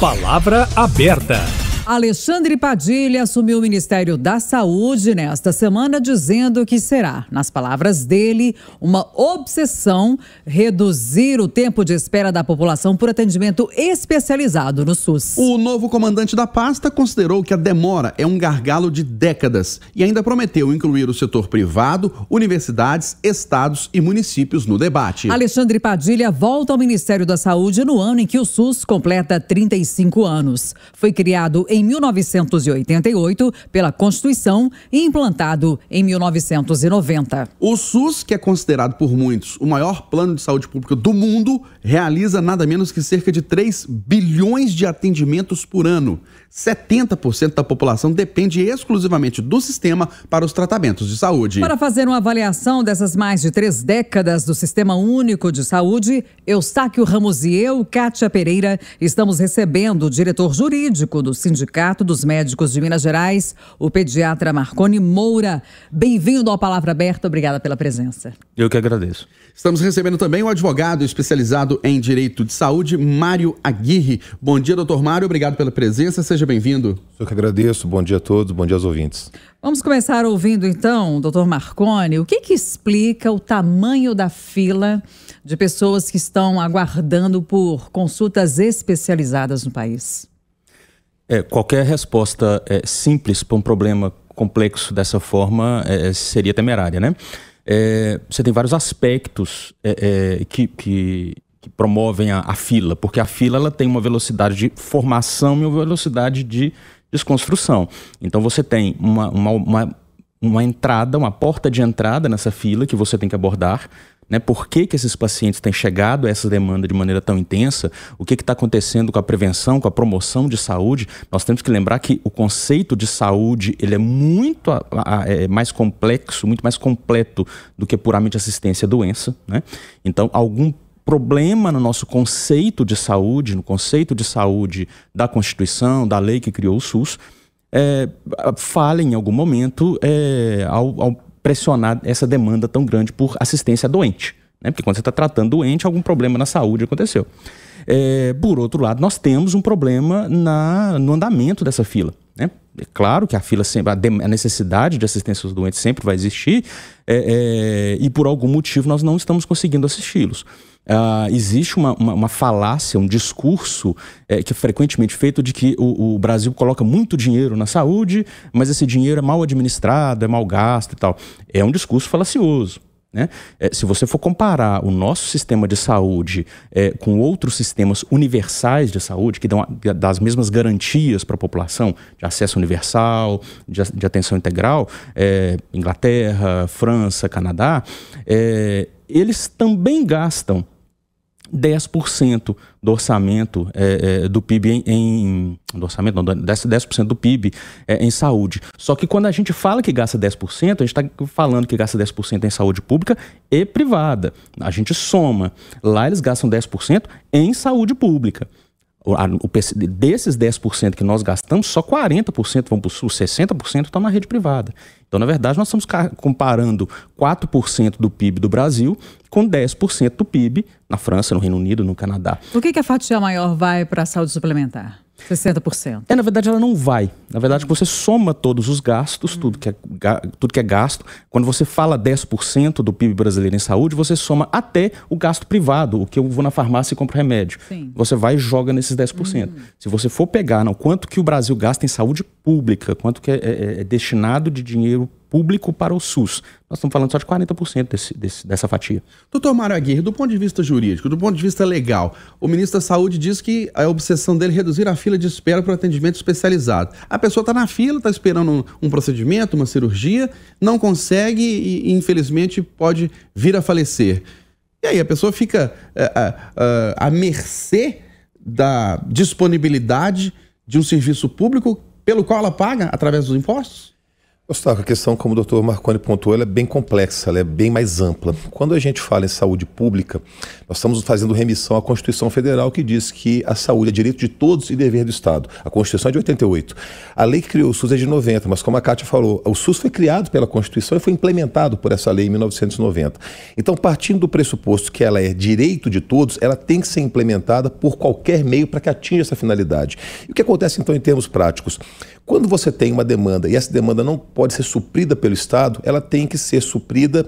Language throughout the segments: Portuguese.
Palavra aberta. Alexandre Padilha assumiu o Ministério da Saúde nesta semana, dizendo que será, nas palavras dele, uma obsessão reduzir o tempo de espera da população por atendimento especializado no SUS. O novo comandante da pasta considerou que a demora é um gargalo de décadas e ainda prometeu incluir o setor privado, universidades, estados e municípios no debate. Alexandre Padilha volta ao Ministério da Saúde no ano em que o SUS completa 35 anos. Foi criado em 1988 pela Constituição e implantado em 1990. O SUS, que é considerado por muitos o maior plano de saúde pública do mundo, realiza nada menos que cerca de 3 bilhões de atendimentos por ano. 70% da população depende exclusivamente do sistema para os tratamentos de saúde. Para fazer uma avaliação dessas mais de 3 décadas do Sistema Único de Saúde, Eustáquio Ramos e eu, Kátia Pereira, estamos recebendo o diretor jurídico do Sindicato dos Médicos de Minas Gerais, o pediatra Marconi Moura. Bem-vindo ao Palavra Aberta, obrigada pela presença. Eu que agradeço. Estamos recebendo também o advogado especializado em Direito de Saúde, Mário Aguirre. Bom dia, doutor Mário, obrigado pela presença, seja bem-vindo. Eu que agradeço, bom dia a todos, bom dia aos ouvintes. Vamos começar ouvindo então, doutor Marconi, o que explica o tamanho da fila de pessoas que estão aguardando por consultas especializadas no país? Qualquer resposta simples para um problema complexo dessa forma seria temerária, né? Você tem vários aspectos que promovem a fila, porque a fila ela tem uma velocidade de formação e uma velocidade de desconstrução. Então você tem uma entrada, uma porta de entrada nessa fila que você tem que abordar, né? Por que esses pacientes têm chegado a essa demanda de maneira tão intensa? O que está acontecendo com a prevenção, com a promoção de saúde? Nós temos que lembrar que o conceito de saúde ele é muito mais complexo, muito mais completo do que puramente assistência à doença, né? Então, algum problema no nosso conceito de saúde, no conceito de saúde da Constituição, da lei que criou o SUS, falha em algum momento ao pressionar essa demanda tão grande por assistência a doente, né? Porque quando você está tratando doente, algum problema na saúde aconteceu. Por outro lado, nós temos um problema no andamento dessa fila, né? É claro que a fila sempre, a necessidade de assistência aos doentes sempre vai existir, e por algum motivo nós não estamos conseguindo assisti-los. Existe uma falácia, um discurso que é frequentemente feito de que o Brasil coloca muito dinheiro na saúde, mas esse dinheiro é mal administrado, é mal gasto e tal. É um discurso falacioso, né? Se você for comparar o nosso sistema de saúde com outros sistemas universais de saúde, que dão das mesmas garantias para a população, de acesso universal, de atenção integral, Inglaterra, França, Canadá, eles também gastam 10% do orçamento do PIB do orçamento, não, 10% do PIB em saúde. Só que quando a gente fala que gasta 10%, a gente está falando que gasta 10% em saúde pública e privada. A gente soma. Lá eles gastam 10% em saúde pública. Desses 10% que nós gastamos, só 40% vão para o SUS, 60% estão na rede privada. Então, na verdade, nós estamos comparando 4% do PIB do Brasil com 10% do PIB na França, no Reino Unido, no Canadá. Por que a fatia maior vai para a saúde suplementar? 60%. Na verdade, ela não vai. Na verdade, você soma todos os gastos, tudo que é gasto. Quando você fala 10% do PIB brasileiro em saúde, você soma até o gasto privado, o que eu vou na farmácia e compro remédio. Sim. Você vai e joga nesses 10%. Se você for pegar quanto que o Brasil gasta em saúde pública, quanto que é destinado de dinheiro público para o SUS, nós estamos falando só de 40% dessa fatia. Doutor Mário Aguirre, do ponto de vista jurídico, do ponto de vista legal, o ministro da Saúde diz que a obsessão dele é reduzir a fila de espera para o atendimento especializado. A pessoa está na fila, está esperando um procedimento, uma cirurgia, não consegue e infelizmente pode vir a falecer. E aí a pessoa fica à mercê da disponibilidade de um serviço público pelo qual ela paga através dos impostos? Gustavo, a questão, como o doutor Marconi pontuou, ela é bem complexa, ela é bem mais ampla. Quando a gente fala em saúde pública, nós estamos fazendo remissão à Constituição Federal, que diz que a saúde é direito de todos e dever do Estado. A Constituição é de 88. A lei que criou o SUS é de 90, mas como a Kátia falou, o SUS foi criado pela Constituição e foi implementado por essa lei em 1990. Então, partindo do pressuposto que ela é direito de todos, ela tem que ser implementada por qualquer meio para que atinja essa finalidade. E o que acontece, então, em termos práticos? Quando você tem uma demanda e essa demanda não pode ser suprida pelo Estado, ela tem que ser suprida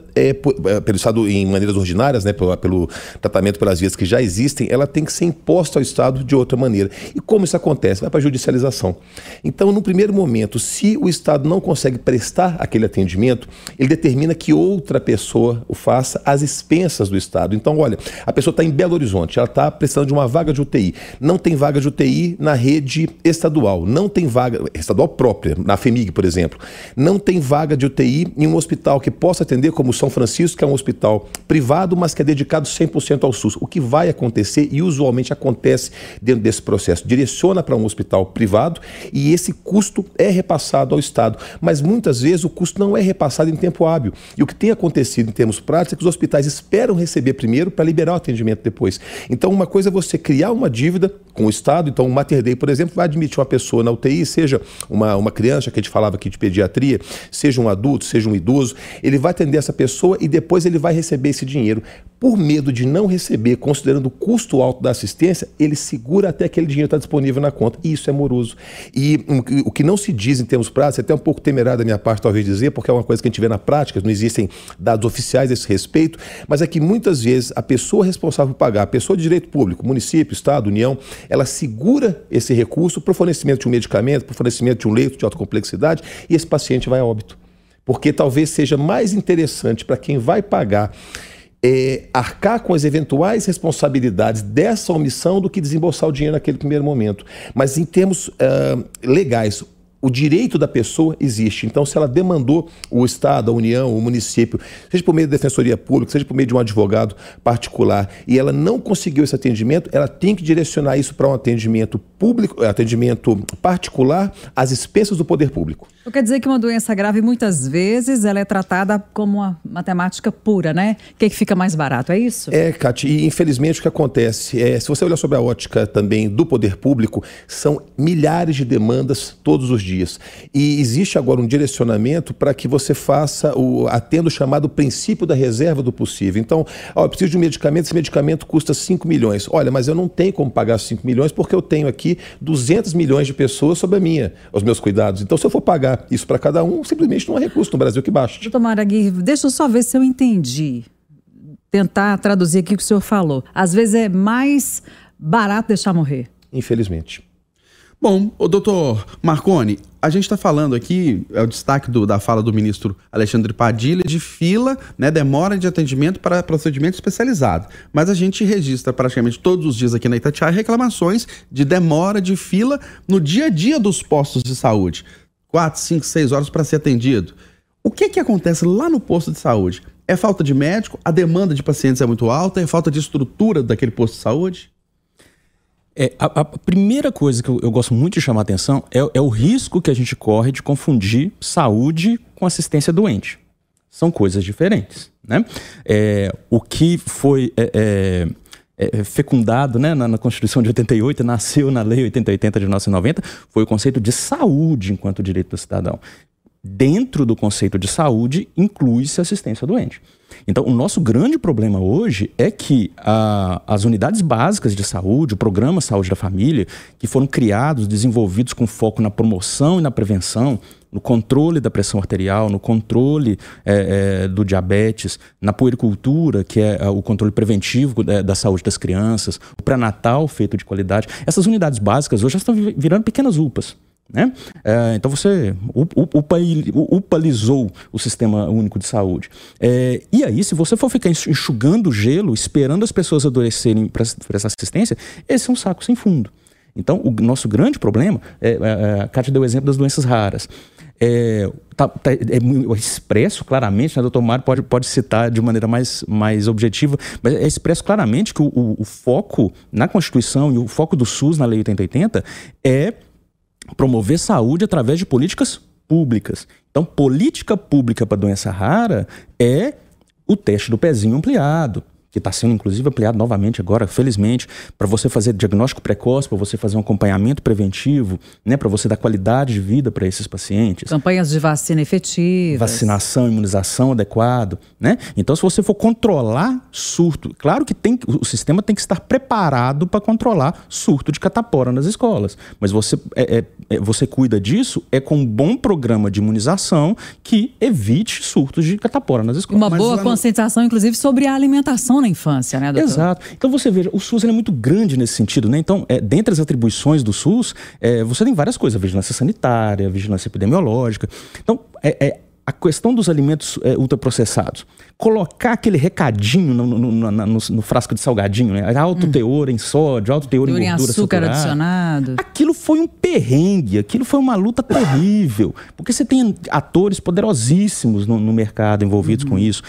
pelo Estado em maneiras ordinárias, né, pelo tratamento pelas vias que já existem, ela tem que ser imposta ao Estado de outra maneira. E como isso acontece? Vai para a judicialização. Então, no primeiro momento, se o Estado não consegue prestar aquele atendimento, ele determina que outra pessoa o faça às expensas do Estado. Então, olha, a pessoa está em Belo Horizonte, ela está precisando de uma vaga de UTI. Não tem vaga de UTI na rede estadual, não tem vaga estadual própria, na FEMIG, por exemplo. Não tem vaga de UTI em um hospital que possa atender, como o São Francisco, que é um hospital privado, mas que é dedicado 100% ao SUS. O que vai acontecer, e usualmente acontece dentro desse processo, direciona para um hospital privado e esse custo é repassado ao Estado. Mas muitas vezes o custo não é repassado em tempo hábil. E o que tem acontecido em termos práticos é que os hospitais esperam receber primeiro para liberar o atendimento depois. Então, uma coisa é você criar uma dívida com o Estado. Então, o Mater Dei, por exemplo, vai admitir uma pessoa na UTI, seja uma criança, que a gente falava aqui de pediatria, seja um adulto, seja um idoso, ele vai atender essa pessoa e depois ele vai receber esse dinheiro. Por medo de não receber, considerando o custo alto da assistência, ele segura até aquele dinheiro estar disponível na conta. E isso é moroso. E o que não se diz em termos práticos, é até um pouco temerário da minha parte talvez dizer, porque é uma coisa que a gente vê na prática, não existem dados oficiais a esse respeito, mas é que muitas vezes a pessoa responsável por pagar, a pessoa de direito público, município, Estado, União, ela segura esse recurso para o fornecimento de um medicamento, para o fornecimento de um leito de alta complexidade, e esse paciente vai a óbito. Porque talvez seja mais interessante para quem vai pagar arcar com as eventuais responsabilidades dessa omissão do que desembolsar o dinheiro naquele primeiro momento. Mas em termos legais, o direito da pessoa existe. Então, se ela demandou o Estado, a União, o município, seja por meio da Defensoria Pública, seja por meio de um advogado particular, e ela não conseguiu esse atendimento, ela tem que direcionar isso para um atendimento público, atendimento particular, às expensas do poder público. Então, quer dizer que uma doença grave, muitas vezes, ela é tratada como uma matemática pura, né? O que fica mais barato, é isso? Kátia, e infelizmente o que acontece se você olhar sobre a ótica também do poder público, são milhares de demandas todos os dias. E existe agora um direcionamento para que você faça atenda o chamado princípio da reserva do possível. Então, eu preciso de um medicamento, esse medicamento custa 5 milhões. Olha, mas eu não tenho como pagar 5 milhões porque eu tenho aqui 200 milhões de pessoas sob os meus cuidados. Então, se eu for pagar isso para cada um, simplesmente não há recurso no Brasil que baste. Doutor Maragui, deixa eu só ver se eu entendi. Tentar traduzir aqui o que o senhor falou. Às vezes é mais barato deixar morrer. Infelizmente. Bom, o doutor Marconi, a gente está falando aqui, é o destaque da fala do ministro Alexandre Padilha, de fila, né, demora de atendimento para procedimento especializado. Mas a gente registra praticamente todos os dias aqui na Itatiaia reclamações de demora de fila no dia a dia dos postos de saúde. 4, 5, 6 horas para ser atendido. O que acontece lá no posto de saúde? É falta de médico? A demanda de pacientes é muito alta? É falta de estrutura daquele posto de saúde? A primeira coisa que eu gosto muito de chamar a atenção é o risco que a gente corre de confundir saúde com assistência doente. São coisas diferentes, né? O que foi fecundado, né, na Constituição de 88, nasceu na Lei 8080 de 1990, foi o conceito de saúde enquanto direito do cidadão. Dentro do conceito de saúde, inclui-se assistência doente. Então, o nosso grande problema hoje é que as unidades básicas de saúde, o programa Saúde da Família, que foram criados, desenvolvidos com foco na promoção e na prevenção, no controle da pressão arterial, no controle do diabetes, na puericultura, que é o controle preventivo da saúde das crianças, o pré-natal feito de qualidade. Essas unidades básicas hoje já estão virando pequenas UPAs. Né? Então você upalizou o Sistema Único de Saúde. E aí, se você for ficar enxugando gelo, esperando as pessoas adoecerem para essa assistência, esse é um saco sem fundo. Então, o nosso grande problema, a Kátia deu o exemplo das doenças raras. É expresso claramente, né, doutor Mário pode citar de maneira mais objetiva, mas é expresso claramente que o foco na Constituição e o foco do SUS na Lei 8080 é promover saúde através de políticas públicas. Então, política pública para doença rara é o teste do pezinho ampliado, que está sendo inclusive ampliado novamente agora, felizmente, para você fazer diagnóstico precoce, para você fazer um acompanhamento preventivo, né, para você dar qualidade de vida para esses pacientes. Campanhas de vacina efetivas. Vacinação, imunização adequado, né? Então, se você for controlar surto, claro que o sistema tem que estar preparado para controlar surto de catapora nas escolas, mas você cuida disso com um bom programa de imunização que evite surtos de catapora nas escolas. Uma boa conscientização, inclusive, sobre a alimentação na infância, né, doutor? Exato. Então você veja, o SUS é muito grande nesse sentido, né? Então, dentre as atribuições do SUS, você tem várias coisas, vigilância sanitária, vigilância epidemiológica. Então, a questão dos alimentos ultraprocessados, colocar aquele recadinho no frasco de salgadinho, né? Alto teor em sódio, alto teor em gordura açúcar saturada. Adicionado. Aquilo foi um perrengue, aquilo foi uma luta terrível, porque você tem atores poderosíssimos no mercado envolvidos com isso.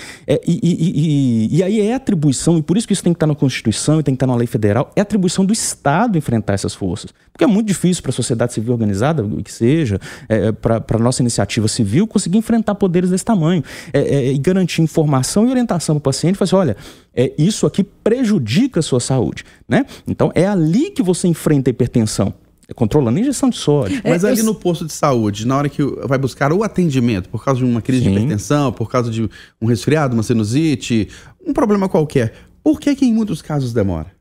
E aí é atribuição, e por isso que isso tem que estar na Constituição e tem que estar na lei federal, é atribuição do Estado enfrentar essas forças. Porque é muito difícil para a sociedade civil organizada, que seja, para a nossa iniciativa civil, conseguir enfrentar poderes desse tamanho e garantir informação e orientação para o paciente, falar assim, olha, isso aqui prejudica a sua saúde, né? Então é ali que você enfrenta a hipertensão, controlando a injeção de sódio. Mas ali no posto de saúde, na hora que vai buscar o atendimento, por causa de uma crise de hipertensão, por causa de um resfriado, uma sinusite, um problema qualquer, por que em muitos casos demora?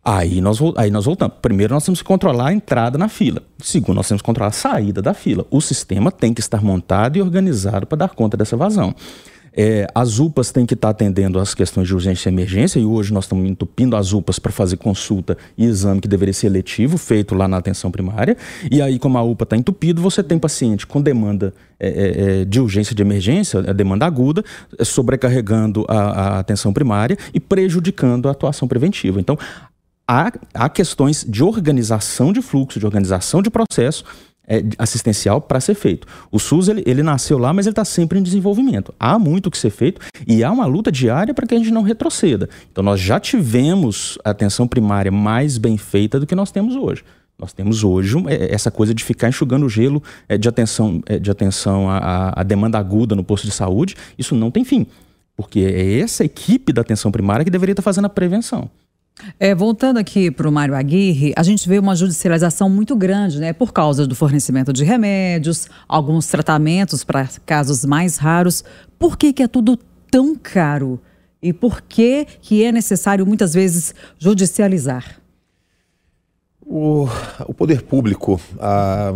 Aí nós voltamos. Primeiro, nós temos que controlar a entrada na fila. Segundo, nós temos que controlar a saída da fila. O sistema tem que estar montado e organizado para dar conta dessa vazão. As UPAs têm que estar atendendo às questões de urgência e emergência, e hoje nós estamos entupindo as UPAs para fazer consulta e exame que deveria ser eletivo, feito lá na atenção primária. E aí, como a UPA está entupido, você tem paciente com demanda de urgência e de emergência, a demanda aguda, sobrecarregando a atenção primária e prejudicando a atuação preventiva. Então, há questões de organização de fluxo, de organização de processo assistencial para ser feito. O SUS ele nasceu lá, mas ele está sempre em desenvolvimento. Há muito que ser feito e há uma luta diária para que a gente não retroceda. Então nós já tivemos a atenção primária mais bem feita do que nós temos hoje. Nós temos hoje essa coisa de ficar enxugando o gelo de atenção à demanda aguda no posto de saúde. Isso não tem fim, porque é essa equipe da atenção primária que deveria estar fazendo a prevenção. Voltando aqui para o Mário Aguirre, a gente vê uma judicialização muito grande, né? Por causa do fornecimento de remédios, alguns tratamentos para casos mais raros. Por que é tudo tão caro? E por que é necessário, muitas vezes, judicializar? O poder público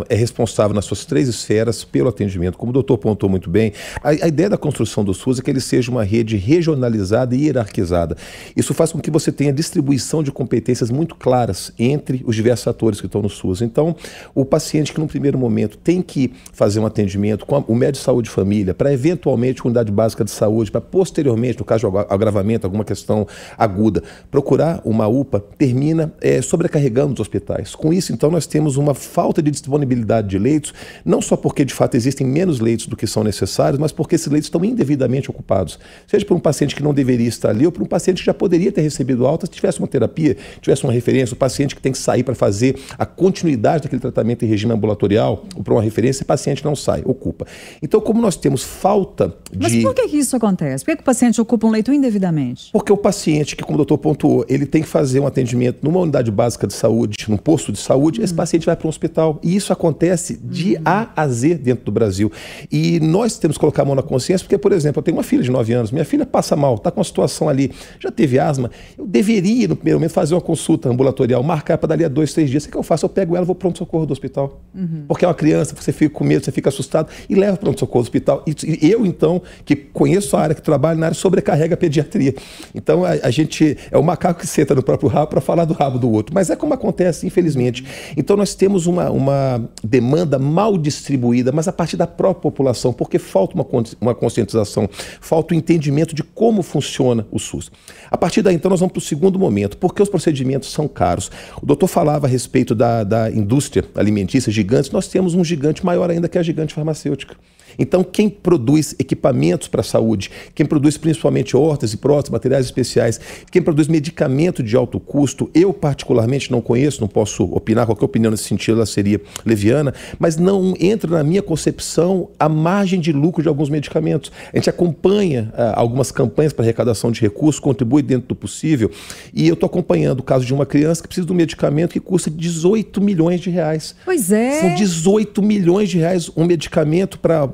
é responsável nas suas 3 esferas pelo atendimento. Como o doutor pontuou muito bem, a ideia da construção do SUS é que ele seja uma rede regionalizada e hierarquizada. Isso faz com que você tenha distribuição de competências muito claras entre os diversos atores que estão no SUS. Então, o paciente que no primeiro momento tem que fazer um atendimento com o médico de saúde de família, para eventualmente unidade básica de saúde, para posteriormente, no caso de agravamento, alguma questão aguda, procurar uma UPA, termina sobrecarregando os hospitais. Com isso, então, nós temos uma falta de disponibilidade de leitos, não só porque, de fato, existem menos leitos do que são necessários, mas porque esses leitos estão indevidamente ocupados. Seja por um paciente que não deveria estar ali ou por um paciente que já poderia ter recebido alta se tivesse uma terapia, tivesse uma referência, o paciente que tem que sair para fazer a continuidade daquele tratamento em regime ambulatorial ou para uma referência, o paciente não sai, ocupa. Então, como nós temos falta de... Mas por que isso acontece? Por que o paciente ocupa um leito indevidamente? Porque o paciente, que como o doutor pontuou, ele tem que fazer um atendimento numa unidade básica de saúde, num posto de saúde, esse paciente vai para um hospital. E isso acontece de A a Z dentro do Brasil. E nós temos que colocar a mão na consciência, porque, por exemplo, eu tenho uma filha de 9 anos, minha filha passa mal, está com uma situação ali, já teve asma, eu deveria, no primeiro momento, fazer uma consulta ambulatorial, marcar para dali a 2, 3 dias. O que eu faço? Eu pego ela, vou para o pronto-socorro do hospital. Porque é uma criança, você fica com medo, você fica assustado, e leva para o pronto-socorro do hospital. E eu, então, que conheço a área, que trabalho na área, sobrecarrega a pediatria. Então, a gente é o macaco que senta no próprio rabo para falar do rabo do outro. Mas é como acontece, infelizmente. Então nós temos uma demanda mal distribuída, mas a partir da própria população, porque falta uma conscientização, falta o entendimento de como funciona o SUS. A partir daí, então, nós vamos para o segundo momento, porque os procedimentos são caros. O doutor falava a respeito da indústria alimentícia gigante, nós temos um gigante maior ainda, que é a gigante farmacêutica. Então, quem produz equipamentos para a saúde, quem produz principalmente órteses e próteses, materiais especiais, quem produz medicamento de alto custo, eu particularmente não conheço, posso opinar, qualquer opinião nesse sentido ela seria leviana, mas não entra na minha concepção a margem de lucro de alguns medicamentos. A gente acompanha algumas campanhas para arrecadação de recursos, contribui dentro do possível, e eu estou acompanhando o caso de uma criança que precisa de um medicamento que custa 18 milhões de reais. Pois é. São 18 milhões de reais um medicamento para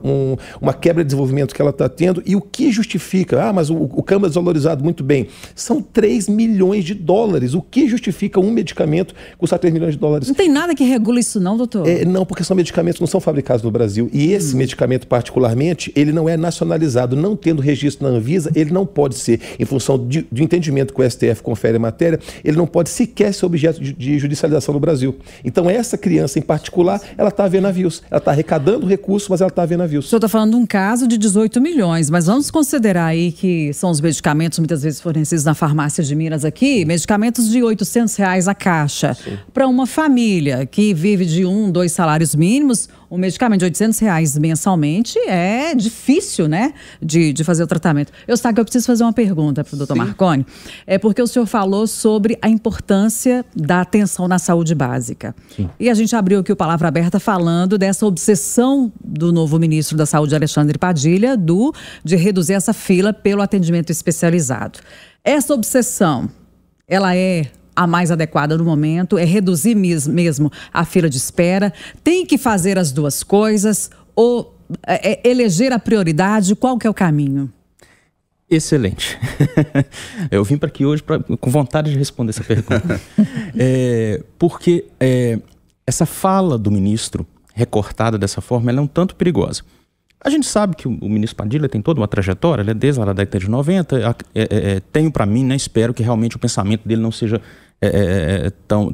uma quebra de desenvolvimento que ela está tendo, e o que justifica? Mas o câmbio é desvalorizado, muito bem. São 3 milhões de dólares. O que justifica um medicamento custar 3 milhões de dólares? Não tem nada que regula isso não, doutor? Não, porque são medicamentos que não são fabricados no Brasil. E esse medicamento particularmente, ele não é nacionalizado. Não tendo registro na Anvisa, ele não pode ser, em função do entendimento que o STF confere a matéria, ele não pode sequer ser objeto de judicialização no Brasil. Então essa criança em particular, ela está vendo navios. Ela está arrecadando recursos, mas ela está vendo navios. O senhor está falando de um caso de 18 milhões, mas vamos considerar aí que são os medicamentos muitas vezes fornecidos na farmácia de Minas aqui, medicamentos de R$800 a caixa. Para uma família que vive de 1, 2 salários mínimos, um medicamento de R$800 mensalmente é difícil, né, de fazer o tratamento. Eu preciso fazer uma pergunta para o doutor Marconi. É porque o senhor falou sobre a importância da atenção na saúde básica. Sim. E a gente abriu aqui o Palavra Aberta falando dessa obsessão do novo ministro da Saúde, Alexandre Padilha, de reduzir essa fila pelo atendimento especializado. Essa obsessão, ela é a mais adequada no momento? É reduzir mesmo a fila de espera? Tem que fazer as duas coisas? Ou eleger a prioridade? Qual que é o caminho? Excelente. Eu vim para aqui hoje com vontade de responder essa pergunta. Porque essa fala do ministro, recortada dessa forma, ela é um tanto perigosa. A gente sabe que o ministro Padilha tem toda uma trajetória, ele é desde lá da década de 90, tenho para mim, né, espero que realmente o pensamento dele não seja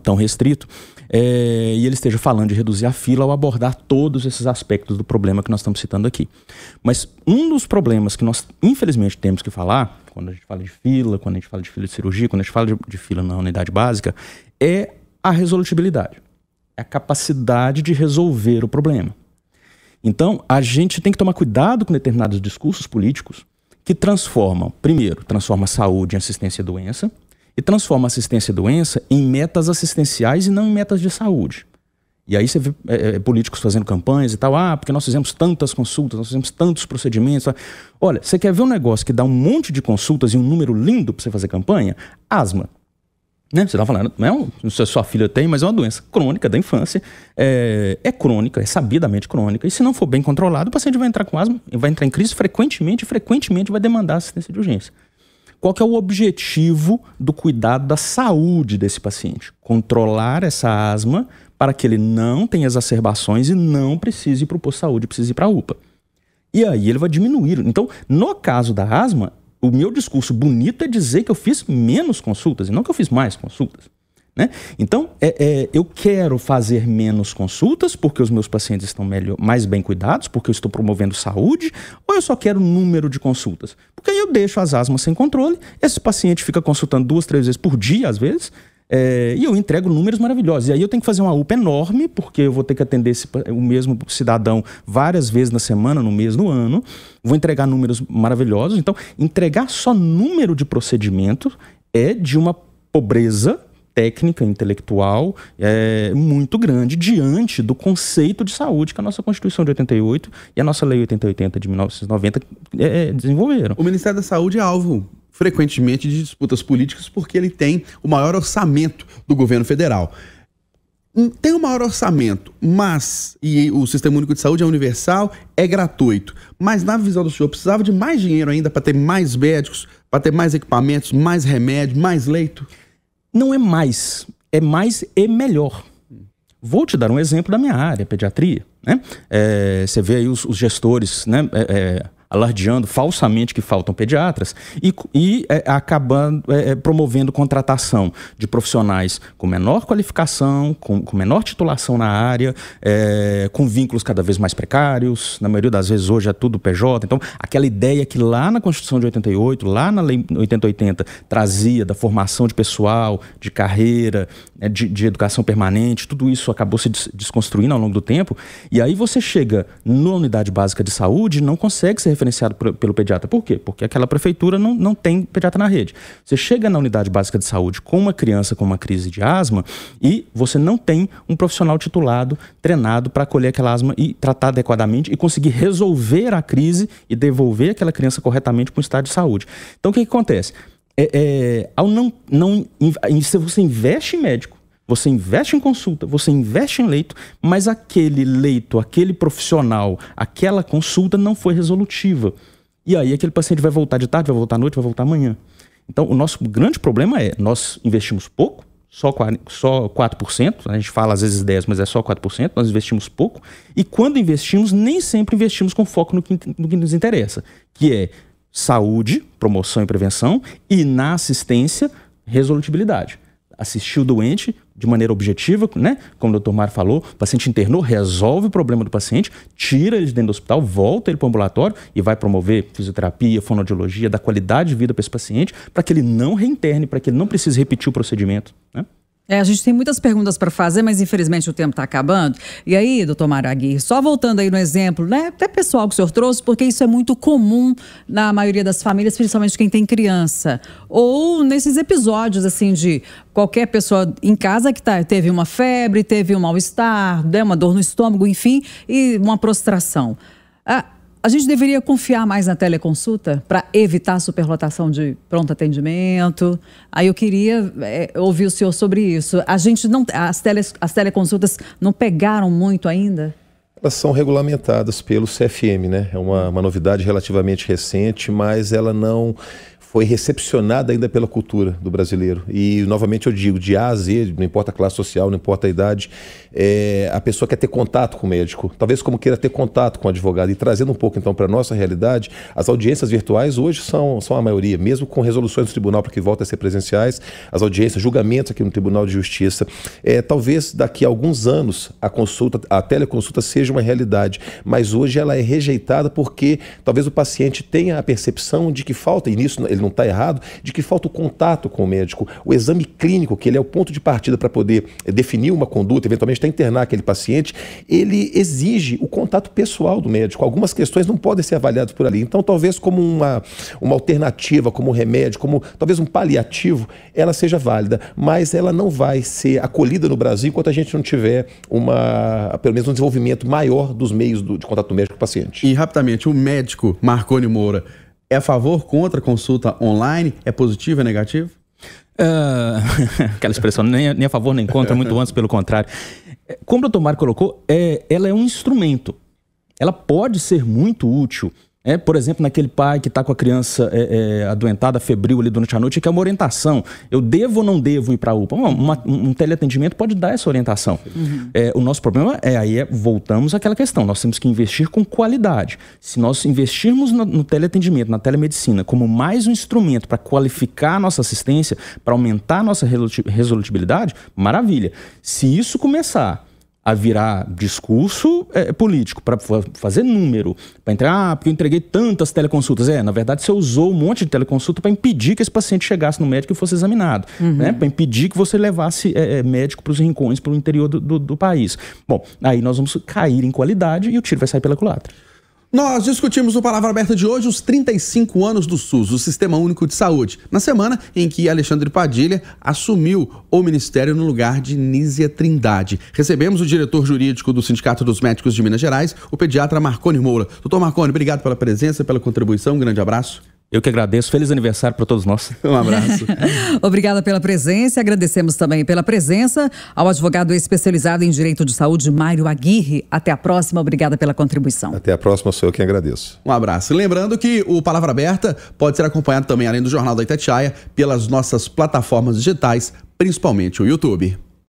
tão restrito, e ele esteja falando de reduzir a fila ao abordar todos esses aspectos do problema que nós estamos citando aqui. Mas um dos problemas que nós, infelizmente, temos que falar, quando a gente fala de fila, quando a gente fala de fila de cirurgia, quando a gente fala de fila na unidade básica, é a resolutibilidade, é a capacidade de resolver o problema. Então, a gente tem que tomar cuidado com determinados discursos políticos que transforma a saúde em assistência à doença e transforma a assistência à doença em metas assistenciais e não em metas de saúde. E aí você vê políticos fazendo campanhas e tal, porque nós fizemos tantas consultas, nós fizemos tantos procedimentos. Olha, você quer ver um negócio que dá um monte de consultas e um número lindo para você fazer campanha? Asma. Né? Você está falando, não sei se sua filha tem, mas é uma doença crônica da infância, é crônica, é sabidamente crônica, e se não for bem controlado, o paciente vai entrar com asma, vai entrar em crise frequentemente vai demandar assistência de urgência. Qual que é o objetivo do cuidado da saúde desse paciente? Controlar essa asma para que ele não tenha exacerbações e não precise ir para o posto de saúde, precise ir para a UPA. E aí ele vai diminuir. Então, no caso da asma, o meu discurso bonito é dizer que eu fiz menos consultas e não que eu fiz mais consultas, né? Então, eu quero fazer menos consultas porque os meus pacientes estão mais bem cuidados, porque eu estou promovendo saúde, ou eu só quero número de consultas? Porque aí eu deixo as asmas sem controle, esse paciente fica consultando 2, 3 vezes por dia, às vezes, e eu entrego números maravilhosos. E aí eu tenho que fazer uma UPA enorme, porque eu vou ter que atender o mesmo cidadão várias vezes na semana, no mês, no ano. Vou entregar números maravilhosos. Então, entregar só número de procedimento é de uma pobreza técnica, intelectual, muito grande diante do conceito de saúde que a nossa Constituição de 88 e a nossa Lei 8080 de 1990 desenvolveram. O Ministério da Saúde é alvo frequentemente de disputas políticas porque ele tem o maior orçamento do governo federal. Tem o maior orçamento, e o Sistema Único de Saúde é universal, é gratuito, mas na visão do senhor precisava de mais dinheiro ainda para ter mais médicos, para ter mais equipamentos, mais remédio, mais leito? Não é mais e melhor. Vou te dar um exemplo da minha área, pediatria, né? Você vê aí os gestores, né, alardeando falsamente que faltam pediatras e acabando promovendo contratação de profissionais com menor qualificação, com menor titulação na área, com vínculos cada vez mais precários. Na maioria das vezes hoje é tudo PJ. Então, aquela ideia que lá na Constituição de 88, lá na Lei 8080, trazia da formação de pessoal, de carreira, de educação permanente, tudo isso acabou se desconstruindo ao longo do tempo. E aí você chega na unidade básica de saúde e não consegue ser referenciado pelo pediatra. Por quê? Porque aquela prefeitura não tem pediatra na rede. Você chega na unidade básica de saúde com uma criança com uma crise de asma e você não tem um profissional titulado, treinado para acolher aquela asma e tratar adequadamente e conseguir resolver a crise e devolver aquela criança corretamente para o estado de saúde. Então, o que acontece? Se você investe em médico, você investe em consulta, você investe em leito, mas aquele leito, aquele profissional, aquela consulta não foi resolutiva. E aí aquele paciente vai voltar de tarde, vai voltar à noite, vai voltar amanhã. Então o nosso grande problema é, nós investimos pouco, só 4%, a gente fala às vezes 10%, mas é só 4%, nós investimos pouco, e quando investimos, nem sempre investimos com foco no que nos interessa, que é saúde, promoção e prevenção, e na assistência, resolutibilidade. Assistir o doente de maneira objetiva, né? Como o Dr. Mário falou, o paciente internou, resolve o problema do paciente, tira ele de dentro do hospital, volta ele para o ambulatório e vai promover fisioterapia, fonoaudiologia, dar qualidade de vida para esse paciente, para que ele não reinterne, para que ele não precise repetir o procedimento, né? A gente tem muitas perguntas para fazer, mas infelizmente o tempo está acabando. E aí, doutor Mário Aguirre, só voltando aí no exemplo, né, até pessoal que o senhor trouxe, porque isso é muito comum na maioria das famílias, principalmente quem tem criança. Ou nesses episódios, assim, de qualquer pessoa em casa que teve uma febre, teve um mal-estar, uma dor no estômago, enfim, e uma prostração. A gente deveria confiar mais na teleconsulta para evitar a superlotação de pronto atendimento. Aí eu queria ouvir o senhor sobre isso. As teleconsultas não pegaram muito ainda? Elas são regulamentadas pelo CFM, né? É uma novidade relativamente recente, mas ela não foi recepcionada ainda pela cultura do brasileiro. E, novamente, eu digo, de A a Z, não importa a classe social, não importa a idade, a pessoa quer ter contato com o médico, talvez como queira ter contato com o advogado. E trazendo um pouco, então, para a nossa realidade, as audiências virtuais hoje são a maioria, mesmo com resoluções do tribunal para que voltem a ser presenciais, as audiências, julgamentos aqui no Tribunal de Justiça. Talvez daqui a alguns anos a teleconsulta seja uma realidade, mas hoje ela é rejeitada porque talvez o paciente tenha a percepção de que falta, e nisso ele não está errado, de que falta o contato com o médico, o exame clínico, que ele é o ponto de partida para poder definir uma conduta, eventualmente até internar aquele paciente, ele exige o contato pessoal do médico. Algumas questões não podem ser avaliadas por ali. Então, talvez como uma alternativa, como um remédio, como talvez um paliativo, ela seja válida, mas ela não vai ser acolhida no Brasil enquanto a gente não tiver pelo menos um desenvolvimento maior dos meios de contato do médico com o paciente. E, rapidamente, o médico Marconi Moura é a favor, contra a consulta online? É positivo, é negativo? Aquela expressão, nem a favor nem contra, muito antes, pelo contrário. Como o doutor Mário colocou, ela é um instrumento. Ela pode ser muito útil. Por exemplo, naquele pai que está com a criança adoentada, febril ali durante a noite, que é uma orientação. Eu devo ou não devo ir para a UPA? Um teleatendimento pode dar essa orientação. Uhum. O nosso problema voltamos àquela questão, nós temos que investir com qualidade. Se nós investirmos no teleatendimento, na telemedicina, como mais um instrumento para qualificar a nossa assistência, para aumentar a nossa resolutibilidade, maravilha. Se isso começar a virar discurso político, para fazer número, para entrar, porque eu entreguei tantas teleconsultas. Na verdade, você usou um monte de teleconsulta para impedir que esse paciente chegasse no médico e fosse examinado, né? Para impedir que você levasse médico para os rincões, para o interior do país. Bom, aí nós vamos cair em qualidade e o tiro vai sair pela culatra. Nós discutimos no Palavra Aberta de hoje os 35 anos do SUS, o Sistema Único de Saúde, na semana em que Alexandre Padilha assumiu o ministério no lugar de Nízia Trindade. Recebemos o diretor jurídico do Sindicato dos Médicos de Minas Gerais, o pediatra Marconi Moura. Doutor Marconi, obrigado pela presença, pela contribuição, um grande abraço. Eu que agradeço. Feliz aniversário para todos nós. Um abraço. Obrigada pela presença. Agradecemos também pela presença ao advogado especializado em Direito de Saúde, Mário Aguirre. Até a próxima. Obrigada pela contribuição. Até a próxima, sou eu quem agradeço. Um abraço. Lembrando que o Palavra Aberta pode ser acompanhado também, além do Jornal da Itatiaia, pelas nossas plataformas digitais, principalmente o YouTube.